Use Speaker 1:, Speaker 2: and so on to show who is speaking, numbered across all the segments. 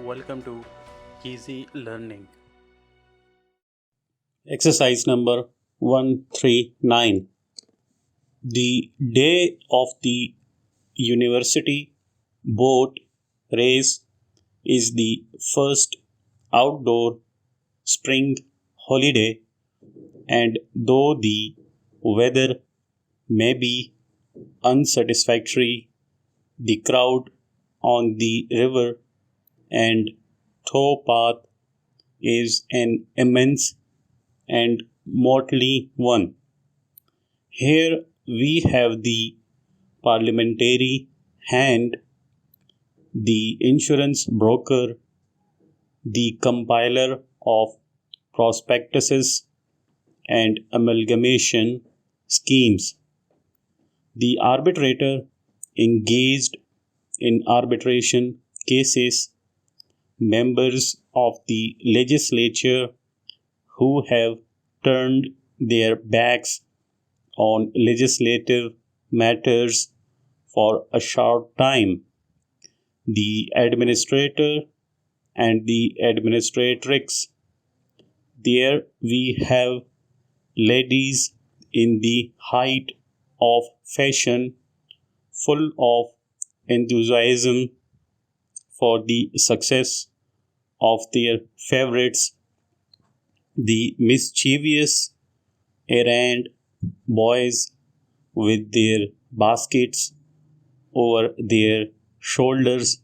Speaker 1: Welcome to Easy Learning.
Speaker 2: Exercise number 139. The day of the university boat race is the first outdoor spring holiday, and though the weather may be unsatisfactory, the crowd on the river and towpath is an immense and motley one. Here we have the parliamentary hand, the insurance broker, the compiler of prospectuses and amalgamation schemes, the arbitrator engaged in arbitration cases, members of the legislature who have turned their backs on legislative matters for a short time, the administrator and the administratrix. There we have ladies in the height of fashion, full of enthusiasm for the success of their favorites, the mischievous errand boys with their baskets over their shoulders,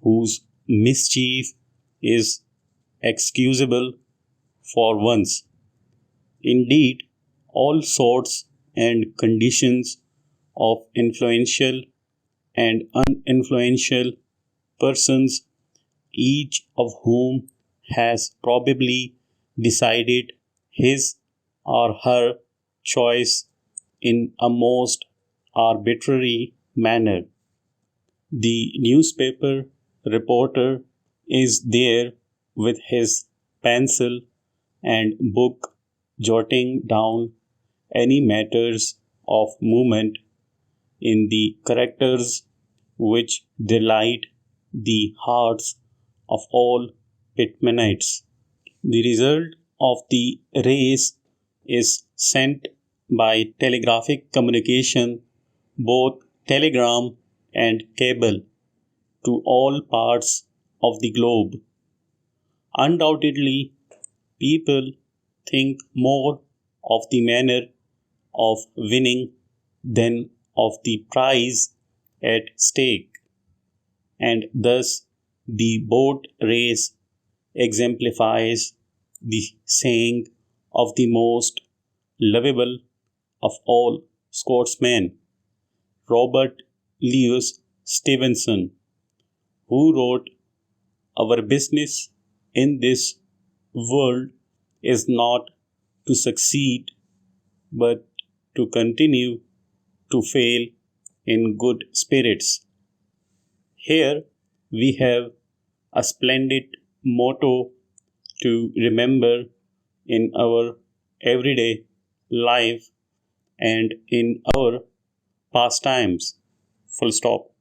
Speaker 2: whose mischief is excusable for once. Indeed, all sorts and conditions of influential and uninfluential persons, each of whom has probably decided his or her choice in a most arbitrary manner. The newspaper reporter is there with his pencil and book, jotting down any matters of moment in the characters which delight the hearts of all Pitmanites. The result of the race is sent by telegraphic communication, both telegram and cable, to all parts of the globe. Undoubtedly, people think more of the manner of winning than of the prize at stake, and thus the boat race exemplifies the saying of the most lovable of all Scotsmen, Robert Louis Stevenson, who wrote, "Our business in this world is not to succeed, but to continue to fail in good spirits." Here we have a splendid motto to remember in our everyday life and in our pastimes. Full stop.